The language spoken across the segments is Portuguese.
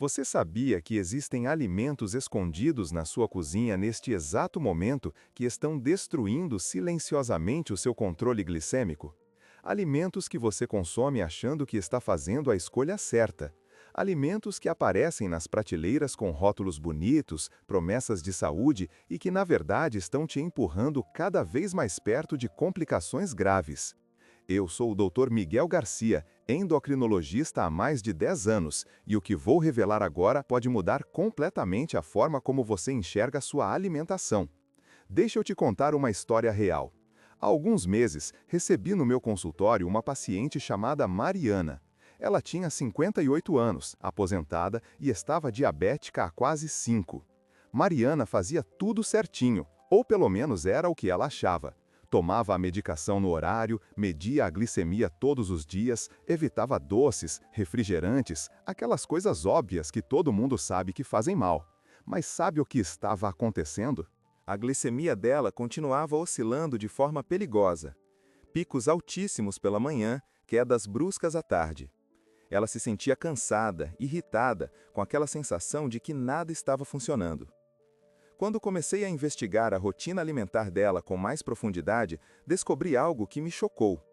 Você sabia que existem alimentos escondidos na sua cozinha neste exato momento que estão destruindo silenciosamente o seu controle glicêmico? Alimentos que você consome achando que está fazendo a escolha certa. Alimentos que aparecem nas prateleiras com rótulos bonitos, promessas de saúde e que, na verdade, estão te empurrando cada vez mais perto de complicações graves. Eu sou o Dr. Miguel Garcia, endocrinologista há mais de 10 anos, e o que vou revelar agora pode mudar completamente a forma como você enxerga sua alimentação. Deixa eu te contar uma história real. Há alguns meses, recebi no meu consultório uma paciente chamada Mariana. Ela tinha 58 anos, aposentada e estava diabética há quase 5. Mariana fazia tudo certinho, ou pelo menos era o que ela achava. Tomava a medicação no horário, media a glicemia todos os dias, evitava doces, refrigerantes, aquelas coisas óbvias que todo mundo sabe que fazem mal. Mas sabe o que estava acontecendo? A glicemia dela continuava oscilando de forma perigosa. Picos altíssimos pela manhã, quedas bruscas à tarde. Ela se sentia cansada, irritada, com aquela sensação de que nada estava funcionando. Quando comecei a investigar a rotina alimentar dela com mais profundidade, descobri algo que me chocou.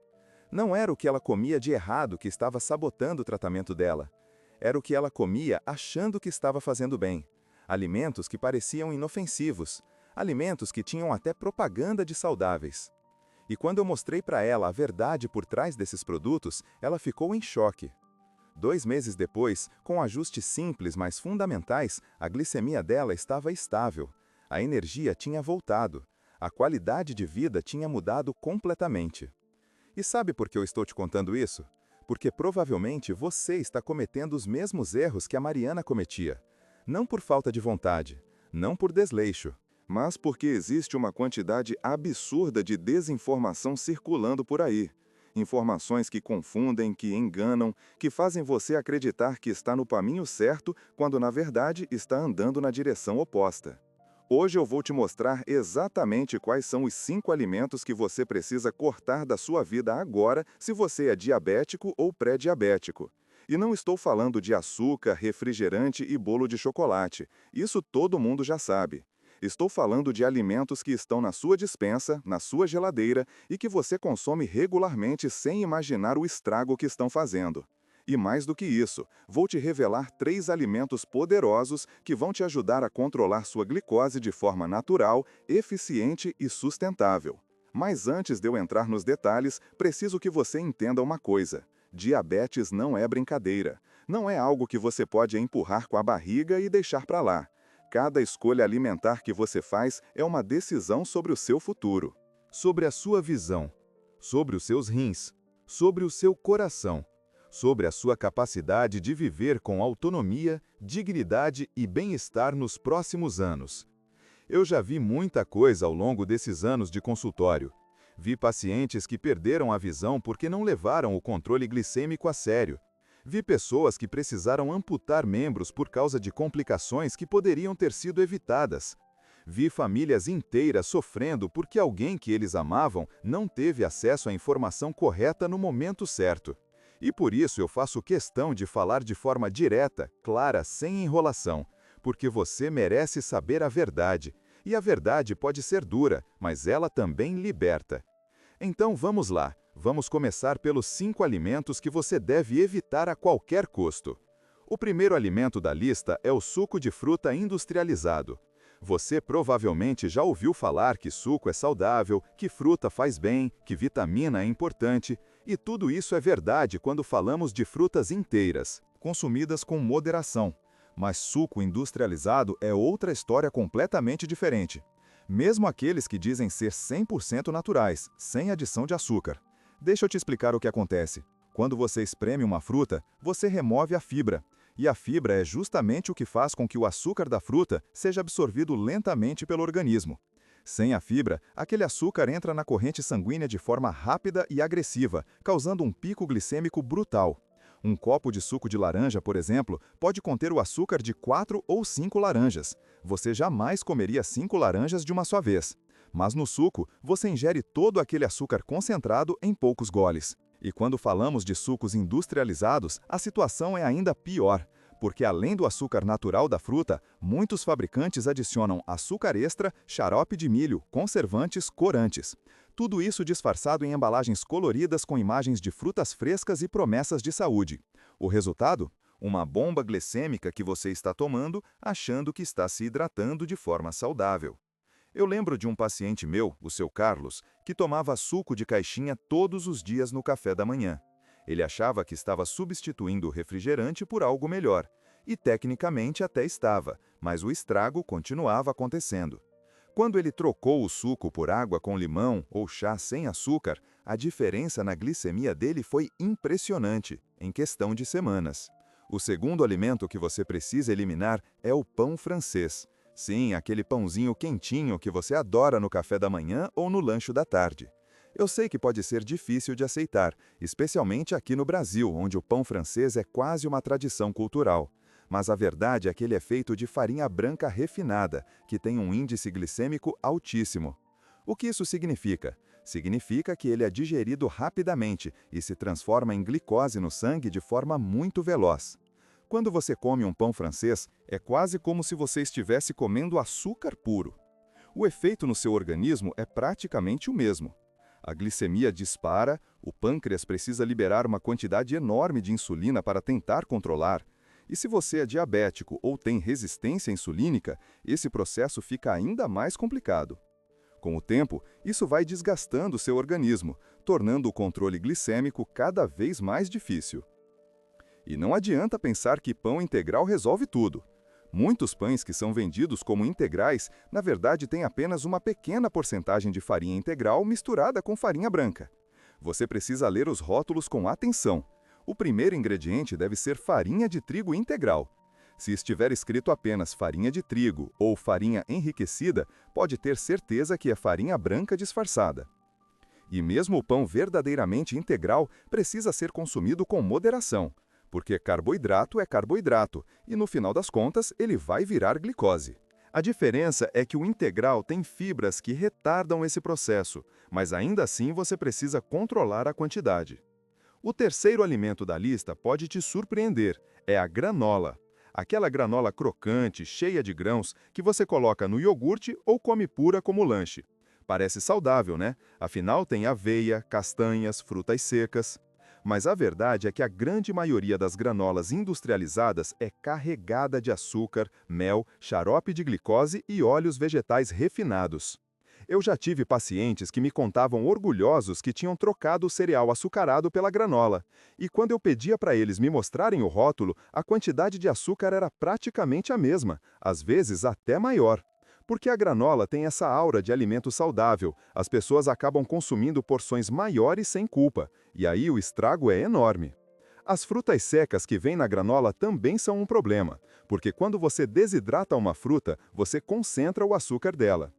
Não era o que ela comia de errado que estava sabotando o tratamento dela. Era o que ela comia achando que estava fazendo bem. Alimentos que pareciam inofensivos. Alimentos que tinham até propaganda de saudáveis. E quando eu mostrei para ela a verdade por trás desses produtos, ela ficou em choque. 2 meses depois, com ajustes simples, mas fundamentais, a glicemia dela estava estável. A energia tinha voltado. A qualidade de vida tinha mudado completamente. E sabe por que eu estou te contando isso? Porque provavelmente você está cometendo os mesmos erros que a Mariana cometia. Não por falta de vontade, não por desleixo, mas porque existe uma quantidade absurda de desinformação circulando por aí. Informações que confundem, que enganam, que fazem você acreditar que está no caminho certo, quando na verdade está andando na direção oposta. Hoje eu vou te mostrar exatamente quais são os 5 alimentos que você precisa cortar da sua vida agora se você é diabético ou pré-diabético. E não estou falando de açúcar, refrigerante e bolo de chocolate. Isso todo mundo já sabe. Estou falando de alimentos que estão na sua despensa, na sua geladeira e que você consome regularmente sem imaginar o estrago que estão fazendo. E mais do que isso, vou te revelar 3 alimentos poderosos que vão te ajudar a controlar sua glicose de forma natural, eficiente e sustentável. Mas antes de eu entrar nos detalhes, preciso que você entenda uma coisa. Diabetes não é brincadeira. Não é algo que você pode empurrar com a barriga e deixar para lá. Cada escolha alimentar que você faz é uma decisão sobre o seu futuro, sobre a sua visão, sobre os seus rins, sobre o seu coração, sobre a sua capacidade de viver com autonomia, dignidade e bem-estar nos próximos anos. Eu já vi muita coisa ao longo desses anos de consultório. Vi pacientes que perderam a visão porque não levaram o controle glicêmico a sério. Vi pessoas que precisaram amputar membros por causa de complicações que poderiam ter sido evitadas. Vi famílias inteiras sofrendo porque alguém que eles amavam não teve acesso à informação correta no momento certo. E por isso eu faço questão de falar de forma direta, clara, sem enrolação, porque você merece saber a verdade. E a verdade pode ser dura, mas ela também liberta. Então vamos lá, vamos começar pelos 5 alimentos que você deve evitar a qualquer custo. O primeiro alimento da lista é o suco de fruta industrializado. Você provavelmente já ouviu falar que suco é saudável, que fruta faz bem, que vitamina é importante, e tudo isso é verdade quando falamos de frutas inteiras, consumidas com moderação. Mas suco industrializado é outra história completamente diferente. Mesmo aqueles que dizem ser 100% naturais, sem adição de açúcar. Deixa eu te explicar o que acontece. Quando você espreme uma fruta, você remove a fibra. E a fibra é justamente o que faz com que o açúcar da fruta seja absorvido lentamente pelo organismo. Sem a fibra, aquele açúcar entra na corrente sanguínea de forma rápida e agressiva, causando um pico glicêmico brutal. Um copo de suco de laranja, por exemplo, pode conter o açúcar de 4 ou 5 laranjas. Você jamais comeria 5 laranjas de uma só vez. Mas no suco, você ingere todo aquele açúcar concentrado em poucos goles. E quando falamos de sucos industrializados, a situação é ainda pior. porque além do açúcar natural da fruta, muitos fabricantes adicionam açúcar extra, xarope de milho, conservantes, corantes. Tudo isso disfarçado em embalagens coloridas com imagens de frutas frescas e promessas de saúde. O resultado? Uma bomba glicêmica que você está tomando, achando que está se hidratando de forma saudável. Eu lembro de um paciente meu, o seu Carlos, que tomava suco de caixinha todos os dias no café da manhã. Ele achava que estava substituindo o refrigerante por algo melhor. E tecnicamente até estava, mas o estrago continuava acontecendo. Quando ele trocou o suco por água com limão ou chá sem açúcar, a diferença na glicemia dele foi impressionante, em questão de semanas. O segundo alimento que você precisa eliminar é o pão francês. Sim, aquele pãozinho quentinho que você adora no café da manhã ou no lanche da tarde. Eu sei que pode ser difícil de aceitar, especialmente aqui no Brasil, onde o pão francês é quase uma tradição cultural. Mas a verdade é que ele é feito de farinha branca refinada, que tem um índice glicêmico altíssimo. O que isso significa? Significa que ele é digerido rapidamente e se transforma em glicose no sangue de forma muito veloz. Quando você come um pão francês, é quase como se você estivesse comendo açúcar puro. O efeito no seu organismo é praticamente o mesmo. A glicemia dispara, o pâncreas precisa liberar uma quantidade enorme de insulina para tentar controlar. E se você é diabético ou tem resistência insulínica, esse processo fica ainda mais complicado. Com o tempo, isso vai desgastando seu organismo, tornando o controle glicêmico cada vez mais difícil. E não adianta pensar que pão integral resolve tudo. Muitos pães que são vendidos como integrais, na verdade têm apenas uma pequena porcentagem de farinha integral misturada com farinha branca. Você precisa ler os rótulos com atenção. O primeiro ingrediente deve ser farinha de trigo integral. Se estiver escrito apenas farinha de trigo ou farinha enriquecida, pode ter certeza que é farinha branca disfarçada. E mesmo o pão verdadeiramente integral precisa ser consumido com moderação, porque carboidrato é carboidrato e, no final das contas, ele vai virar glicose. A diferença é que o integral tem fibras que retardam esse processo, mas ainda assim você precisa controlar a quantidade. O terceiro alimento da lista pode te surpreender, é a granola. Aquela granola crocante, cheia de grãos, que você coloca no iogurte ou come pura como lanche. Parece saudável, né? Afinal tem aveia, castanhas, frutas secas. Mas a verdade é que a grande maioria das granolas industrializadas é carregada de açúcar, mel, xarope de glicose e óleos vegetais refinados. Eu já tive pacientes que me contavam orgulhosos que tinham trocado o cereal açucarado pela granola. E quando eu pedia para eles me mostrarem o rótulo, a quantidade de açúcar era praticamente a mesma, às vezes até maior. Porque a granola tem essa aura de alimento saudável, as pessoas acabam consumindo porções maiores sem culpa, e aí o estrago é enorme. As frutas secas que vêm na granola também são um problema, porque quando você desidrata uma fruta, você concentra o açúcar dela.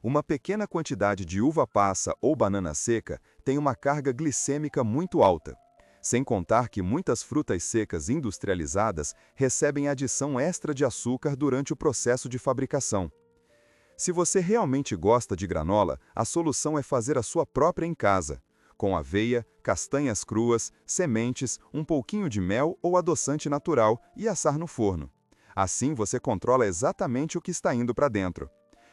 Uma pequena quantidade de uva passa ou banana seca tem uma carga glicêmica muito alta. Sem contar que muitas frutas secas industrializadas recebem adição extra de açúcar durante o processo de fabricação. Se você realmente gosta de granola, a solução é fazer a sua própria em casa, com aveia, castanhas cruas, sementes, um pouquinho de mel ou adoçante natural e assar no forno. Assim você controla exatamente o que está indo para dentro.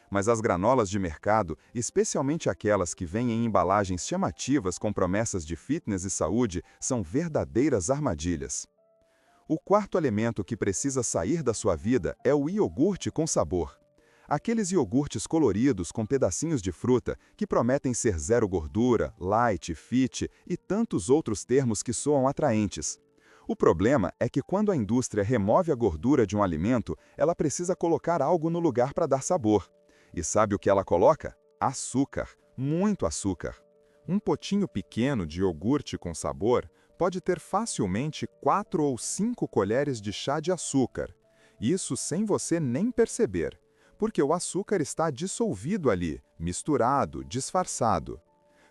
Mas as granolas de mercado, especialmente aquelas que vêm em embalagens chamativas com promessas de fitness e saúde, são verdadeiras armadilhas. O quarto alimento que precisa sair da sua vida é o iogurte com sabor. Aqueles iogurtes coloridos com pedacinhos de fruta que prometem ser zero gordura, light, fit e tantos outros termos que soam atraentes. O problema é que quando a indústria remove a gordura de um alimento, ela precisa colocar algo no lugar para dar sabor. E sabe o que ela coloca? Açúcar, muito açúcar. Um potinho pequeno de iogurte com sabor pode ter facilmente 4 ou 5 colheres de chá de açúcar. Isso sem você nem perceber, porque o açúcar está dissolvido ali, misturado, disfarçado.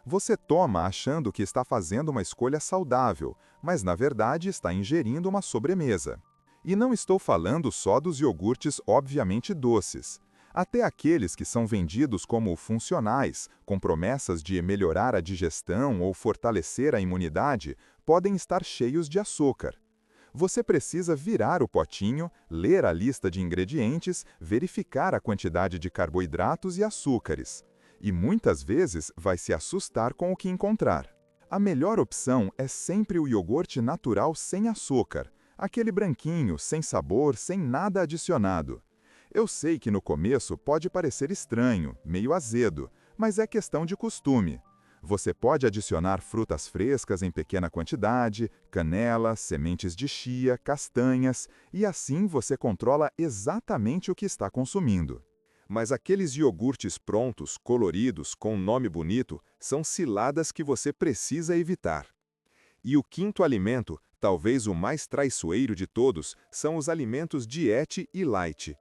Você toma achando que está fazendo uma escolha saudável, mas na verdade está ingerindo uma sobremesa. E não estou falando só dos iogurtes obviamente doces. Até aqueles que são vendidos como funcionais, com promessas de melhorar a digestão ou fortalecer a imunidade, podem estar cheios de açúcar. Você precisa virar o potinho, ler a lista de ingredientes, verificar a quantidade de carboidratos e açúcares. E muitas vezes vai se assustar com o que encontrar. A melhor opção é sempre o iogurte natural sem açúcar, aquele branquinho, sem sabor, sem nada adicionado. Eu sei que no começo pode parecer estranho, meio azedo, mas é questão de costume. Você pode adicionar frutas frescas em pequena quantidade, canela, sementes de chia, castanhas, e assim você controla exatamente o que está consumindo. Mas aqueles iogurtes prontos, coloridos, com um nome bonito, são ciladas que você precisa evitar. E o quinto alimento, talvez o mais traiçoeiro de todos, são os alimentos diet e light.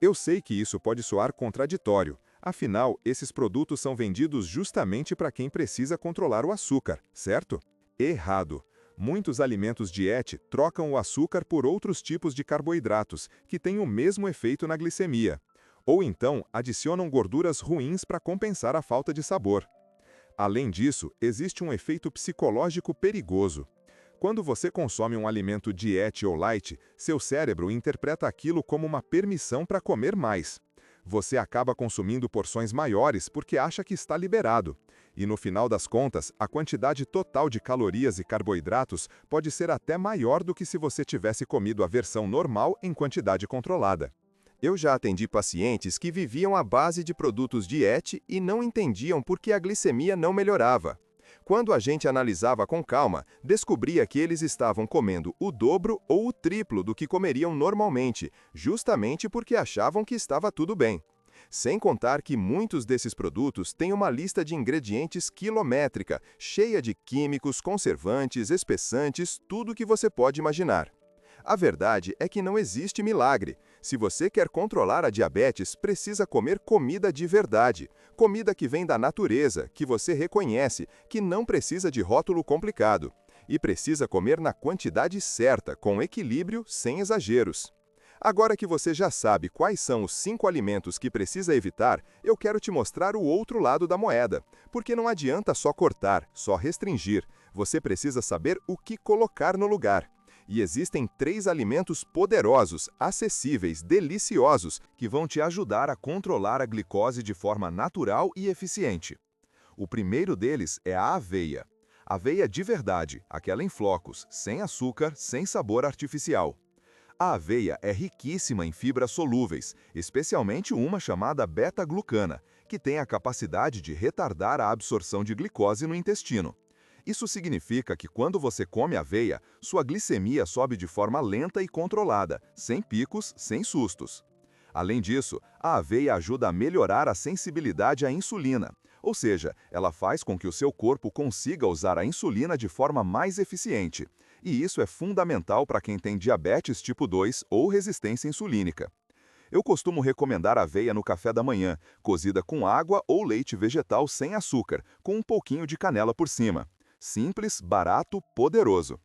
Eu sei que isso pode soar contraditório, afinal, esses produtos são vendidos justamente para quem precisa controlar o açúcar, certo? Errado! Muitos alimentos diet trocam o açúcar por outros tipos de carboidratos, que têm o mesmo efeito na glicemia. Ou então, adicionam gorduras ruins para compensar a falta de sabor. Além disso, existe um efeito psicológico perigoso. Quando você consome um alimento diet ou light, seu cérebro interpreta aquilo como uma permissão para comer mais. Você acaba consumindo porções maiores porque acha que está liberado. E no final das contas, a quantidade total de calorias e carboidratos pode ser até maior do que se você tivesse comido a versão normal em quantidade controlada. Eu já atendi pacientes que viviam à base de produtos diet e não entendiam por que a glicemia não melhorava. Quando a gente analisava com calma, descobria que eles estavam comendo o dobro ou o triplo do que comeriam normalmente, justamente porque achavam que estava tudo bem. Sem contar que muitos desses produtos têm uma lista de ingredientes quilométrica, cheia de químicos, conservantes, espessantes, tudo que você pode imaginar. A verdade é que não existe milagre. Se você quer controlar a diabetes, precisa comer comida de verdade. Comida que vem da natureza, que você reconhece, que não precisa de rótulo complicado. E precisa comer na quantidade certa, com equilíbrio, sem exageros. Agora que você já sabe quais são os 5 alimentos que precisa evitar, eu quero te mostrar o outro lado da moeda. Porque não adianta só cortar, só restringir. Você precisa saber o que colocar no lugar. E existem 3 alimentos poderosos, acessíveis, deliciosos, que vão te ajudar a controlar a glicose de forma natural e eficiente. O primeiro deles é a aveia. Aveia de verdade, aquela em flocos, sem açúcar, sem sabor artificial. A aveia é riquíssima em fibras solúveis, especialmente uma chamada beta-glucana, que tem a capacidade de retardar a absorção de glicose no intestino. Isso significa que quando você come aveia, sua glicemia sobe de forma lenta e controlada, sem picos, sem sustos. Além disso, a aveia ajuda a melhorar a sensibilidade à insulina, ou seja, ela faz com que o seu corpo consiga usar a insulina de forma mais eficiente. E isso é fundamental para quem tem diabetes tipo 2 ou resistência insulínica. Eu costumo recomendar aveia no café da manhã, cozida com água ou leite vegetal sem açúcar, com um pouquinho de canela por cima. Simples, barato, poderoso.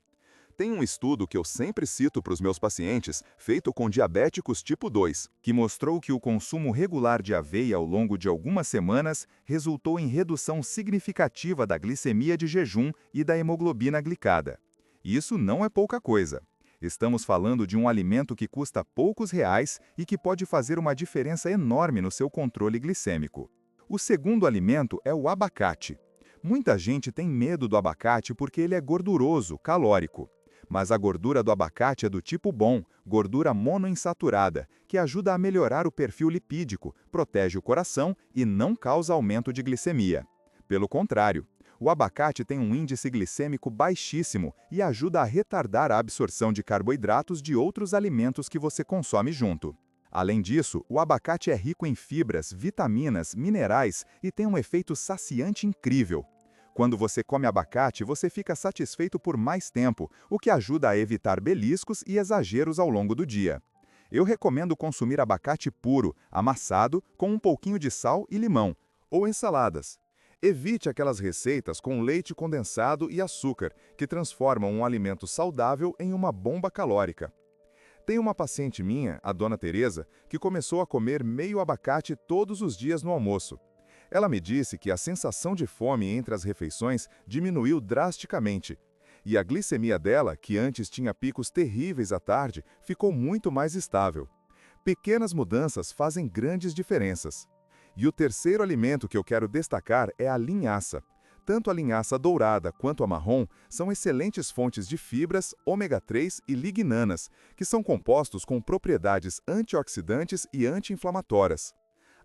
Tem um estudo que eu sempre cito para os meus pacientes, feito com diabéticos tipo 2, que mostrou que o consumo regular de aveia ao longo de algumas semanas resultou em redução significativa da glicemia de jejum e da hemoglobina glicada. Isso não é pouca coisa. Estamos falando de um alimento que custa poucos reais e que pode fazer uma diferença enorme no seu controle glicêmico. O segundo alimento é o abacate. Muita gente tem medo do abacate porque ele é gorduroso, calórico. Mas a gordura do abacate é do tipo bom, gordura monoinsaturada, que ajuda a melhorar o perfil lipídico, protege o coração e não causa aumento de glicemia. Pelo contrário, o abacate tem um índice glicêmico baixíssimo e ajuda a retardar a absorção de carboidratos de outros alimentos que você consome junto. Além disso, o abacate é rico em fibras, vitaminas, minerais e tem um efeito saciante incrível. Quando você come abacate, você fica satisfeito por mais tempo, o que ajuda a evitar beliscos e exageros ao longo do dia. Eu recomendo consumir abacate puro, amassado, com um pouquinho de sal e limão, ou ensaladas. Evite aquelas receitas com leite condensado e açúcar, que transformam um alimento saudável em uma bomba calórica. Tem uma paciente minha, a dona Teresa, que começou a comer meio abacate todos os dias no almoço. Ela me disse que a sensação de fome entre as refeições diminuiu drasticamente. E a glicemia dela, que antes tinha picos terríveis à tarde, ficou muito mais estável. Pequenas mudanças fazem grandes diferenças. E o terceiro alimento que eu quero destacar é a linhaça. Tanto a linhaça dourada quanto a marrom são excelentes fontes de fibras, ômega 3 e lignanas, que são compostos com propriedades antioxidantes e anti-inflamatórias.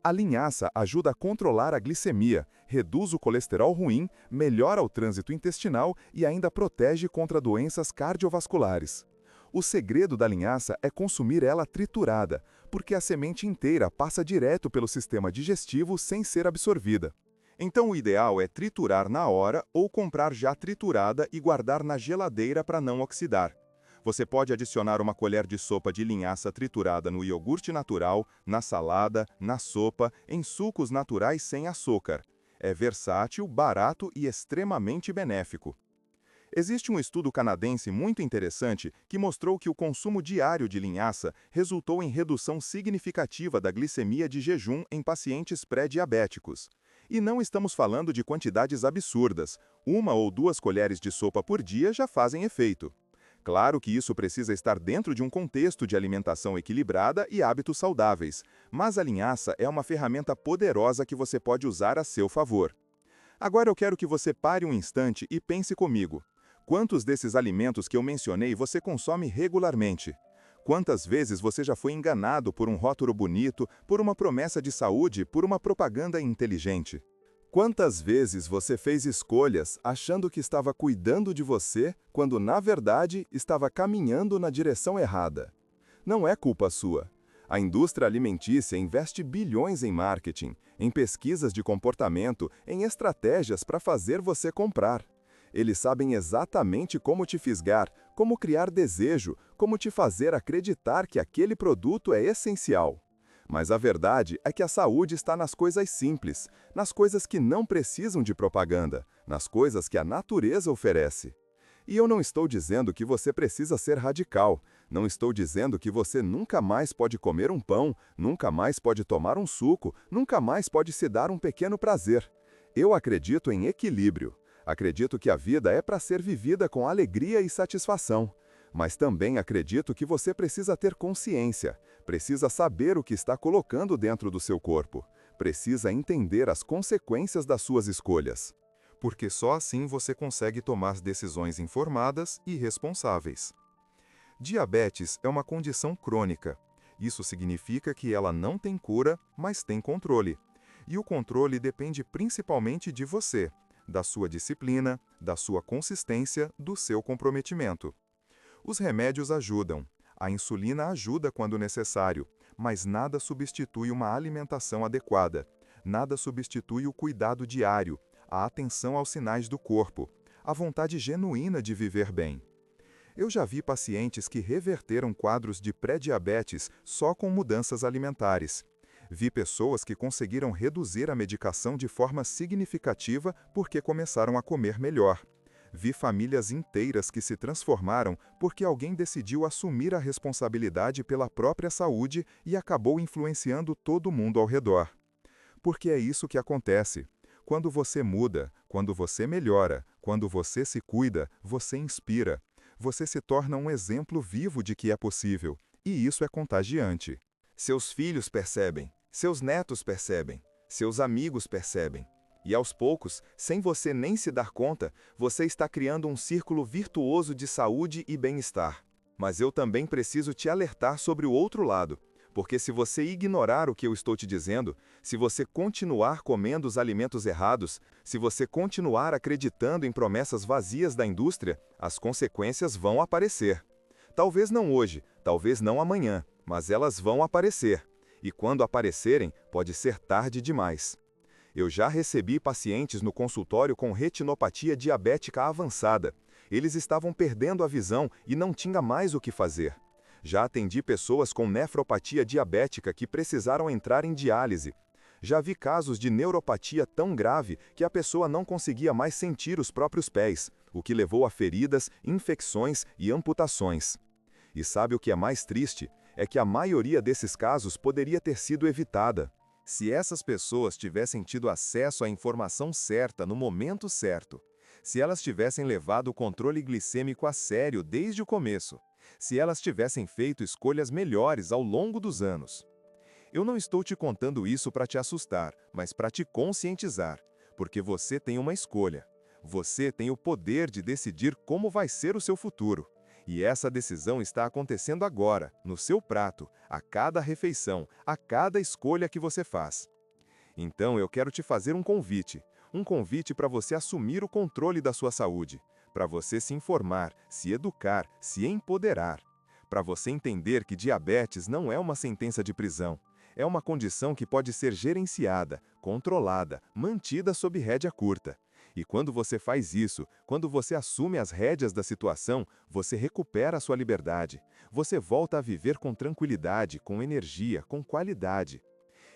A linhaça ajuda a controlar a glicemia, reduz o colesterol ruim, melhora o trânsito intestinal e ainda protege contra doenças cardiovasculares. O segredo da linhaça é consumir ela triturada, porque a semente inteira passa direto pelo sistema digestivo sem ser absorvida. Então o ideal é triturar na hora ou comprar já triturada e guardar na geladeira para não oxidar. Você pode adicionar uma colher de sopa de linhaça triturada no iogurte natural, na salada, na sopa, em sucos naturais sem açúcar. É versátil, barato e extremamente benéfico. Existe um estudo canadense muito interessante que mostrou que o consumo diário de linhaça resultou em redução significativa da glicemia de jejum em pacientes pré-diabéticos. E não estamos falando de quantidades absurdas. 1 ou 2 colheres de sopa por dia já fazem efeito. Claro que isso precisa estar dentro de um contexto de alimentação equilibrada e hábitos saudáveis, mas a linhaça é uma ferramenta poderosa que você pode usar a seu favor. Agora eu quero que você pare um instante e pense comigo. Quantos desses alimentos que eu mencionei você consome regularmente? Quantas vezes você já foi enganado por um rótulo bonito, por uma promessa de saúde, por uma propaganda inteligente? Quantas vezes você fez escolhas achando que estava cuidando de você, quando na verdade estava caminhando na direção errada? Não é culpa sua. A indústria alimentícia investe bilhões em marketing, em pesquisas de comportamento, em estratégias para fazer você comprar. Eles sabem exatamente como te fisgar, como criar desejo, como te fazer acreditar que aquele produto é essencial. Mas a verdade é que a saúde está nas coisas simples, nas coisas que não precisam de propaganda, nas coisas que a natureza oferece. E eu não estou dizendo que você precisa ser radical, não estou dizendo que você nunca mais pode comer um pão, nunca mais pode tomar um suco, nunca mais pode se dar um pequeno prazer. Eu acredito em equilíbrio. Acredito que a vida é para ser vivida com alegria e satisfação. Mas também acredito que você precisa ter consciência, precisa saber o que está colocando dentro do seu corpo, precisa entender as consequências das suas escolhas. Porque só assim você consegue tomar decisões informadas e responsáveis. Diabetes é uma condição crônica. Isso significa que ela não tem cura, mas tem controle. E o controle depende principalmente de você, da sua disciplina, da sua consistência, do seu comprometimento. Os remédios ajudam. A insulina ajuda quando necessário, mas nada substitui uma alimentação adequada. Nada substitui o cuidado diário, a atenção aos sinais do corpo, a vontade genuína de viver bem. Eu já vi pacientes que reverteram quadros de pré-diabetes só com mudanças alimentares. Vi pessoas que conseguiram reduzir a medicação de forma significativa porque começaram a comer melhor. Vi famílias inteiras que se transformaram porque alguém decidiu assumir a responsabilidade pela própria saúde e acabou influenciando todo mundo ao redor. Porque é isso que acontece. Quando você muda, quando você melhora, quando você se cuida, você inspira. Você se torna um exemplo vivo de que é possível, e isso é contagiante. Seus filhos percebem, seus netos percebem, seus amigos percebem. E aos poucos, sem você nem se dar conta, você está criando um círculo virtuoso de saúde e bem-estar. Mas eu também preciso te alertar sobre o outro lado, porque se você ignorar o que eu estou te dizendo, se você continuar comendo os alimentos errados, se você continuar acreditando em promessas vazias da indústria, as consequências vão aparecer. Talvez não hoje, talvez não amanhã, mas elas vão aparecer. E quando aparecerem, pode ser tarde demais. Eu já recebi pacientes no consultório com retinopatia diabética avançada. Eles estavam perdendo a visão e não tinha mais o que fazer. Já atendi pessoas com nefropatia diabética que precisaram entrar em diálise. Já vi casos de neuropatia tão grave que a pessoa não conseguia mais sentir os próprios pés, o que levou a feridas, infecções e amputações. E sabe o que é mais triste? É que a maioria desses casos poderia ter sido evitada. Se essas pessoas tivessem tido acesso à informação certa no momento certo, Se elas tivessem levado o controle glicêmico a sério desde o começo. Se elas tivessem feito escolhas melhores ao longo dos anos. Eu não estou te contando isso para te assustar, mas para te conscientizar, porque você tem uma escolha. Você tem o poder de decidir como vai ser o seu futuro. E essa decisão está acontecendo agora, no seu prato, a cada refeição, a cada escolha que você faz. Então eu quero te fazer um convite para você assumir o controle da sua saúde, para você se informar, se educar, se empoderar, para você entender que diabetes não é uma sentença de prisão. É uma condição que pode ser gerenciada, controlada, mantida sob rédea curta. E quando você faz isso, quando você assume as rédeas da situação, você recupera a sua liberdade. Você volta a viver com tranquilidade, com energia, com qualidade.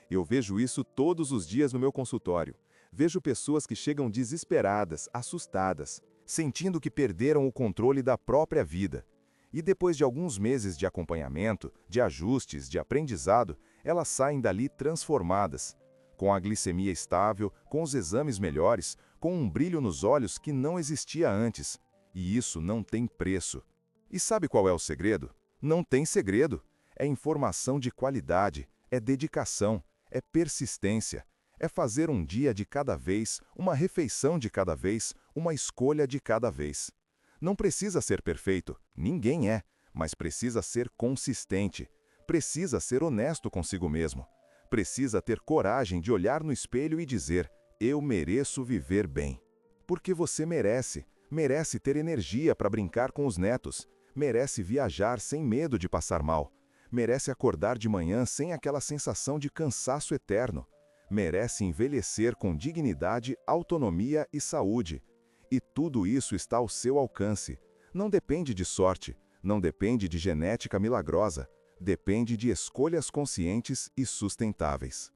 Eu vejo isso todos os dias no meu consultório. Vejo pessoas que chegam desesperadas, assustadas, sentindo que perderam o controle da própria vida. E depois de alguns meses de acompanhamento, de ajustes, de aprendizado, elas saem dali transformadas, com a glicemia estável, com os exames melhores, com um brilho nos olhos que não existia antes. E isso não tem preço. E sabe qual é o segredo? Não tem segredo. É informação de qualidade, é dedicação, é persistência, é fazer um dia de cada vez, uma refeição de cada vez, uma escolha de cada vez. Não precisa ser perfeito, ninguém é, mas precisa ser consistente. Precisa ser honesto consigo mesmo. Precisa ter coragem de olhar no espelho e dizer: eu mereço viver bem. Porque você merece. Merece ter energia para brincar com os netos. Merece viajar sem medo de passar mal. Merece acordar de manhã sem aquela sensação de cansaço eterno. Merece envelhecer com dignidade, autonomia e saúde. E tudo isso está ao seu alcance. Não depende de sorte, não depende de genética milagrosa. Depende de escolhas conscientes e sustentáveis.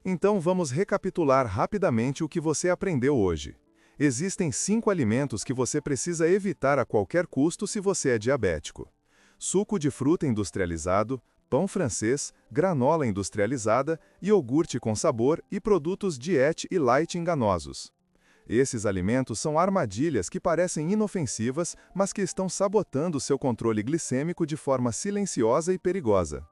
Então vamos recapitular rapidamente o que você aprendeu hoje. Existem 5 alimentos que você precisa evitar a qualquer custo se você é diabético: suco de fruta industrializado, pão francês, granola industrializada, iogurte com sabor e produtos diet e light enganosos. Esses alimentos são armadilhas que parecem inofensivas, mas que estão sabotando seu controle glicêmico de forma silenciosa e perigosa.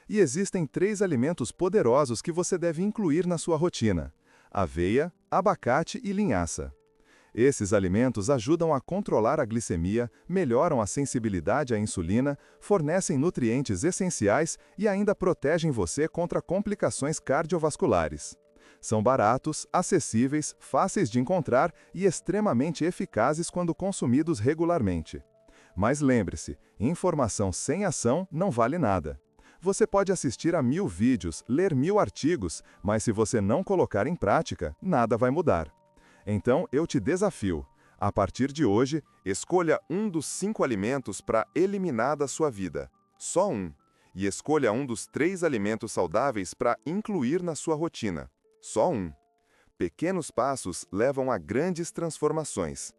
E existem 3 alimentos poderosos que você deve incluir na sua rotina: aveia, abacate e linhaça. Esses alimentos ajudam a controlar a glicemia, melhoram a sensibilidade à insulina, fornecem nutrientes essenciais e ainda protegem você contra complicações cardiovasculares. São baratos, acessíveis, fáceis de encontrar e extremamente eficazes quando consumidos regularmente. Mas lembre-se, informação sem ação não vale nada. Você pode assistir a 1000 vídeos, ler 1000 artigos, mas se você não colocar em prática, nada vai mudar. Então eu te desafio. A partir de hoje, escolha um dos 5 alimentos para eliminar da sua vida. Só um. E escolha um dos 3 alimentos saudáveis para incluir na sua rotina. Só um. Pequenos passos levam a grandes transformações.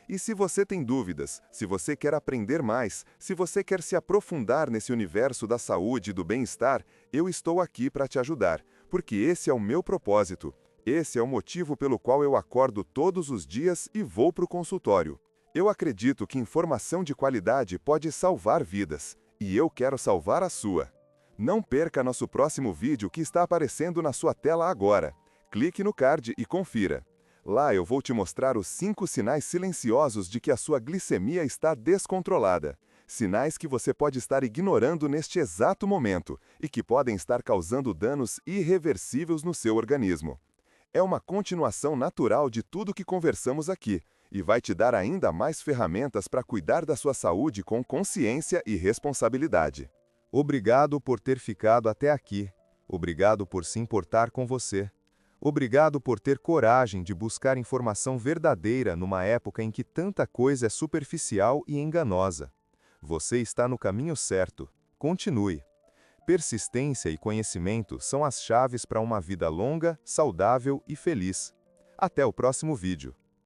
E se você tem dúvidas, se você quer aprender mais, se você quer se aprofundar nesse universo da saúde e do bem-estar, eu estou aqui para te ajudar, porque esse é o meu propósito. Esse é o motivo pelo qual eu acordo todos os dias e vou para o consultório. Eu acredito que informação de qualidade pode salvar vidas, e eu quero salvar a sua. Não perca nosso próximo vídeo que está aparecendo na sua tela agora. Clique no card e confira. Lá eu vou te mostrar os 5 sinais silenciosos de que a sua glicemia está descontrolada. Sinais que você pode estar ignorando neste exato momento e que podem estar causando danos irreversíveis no seu organismo. É uma continuação natural de tudo que conversamos aqui e vai te dar ainda mais ferramentas para cuidar da sua saúde com consciência e responsabilidade. Obrigado por ter ficado até aqui. Obrigado por se importar com você. Obrigado por ter coragem de buscar informação verdadeira numa época em que tanta coisa é superficial e enganosa. Você está no caminho certo. Continue. Persistência e conhecimento são as chaves para uma vida longa, saudável e feliz. Até o próximo vídeo.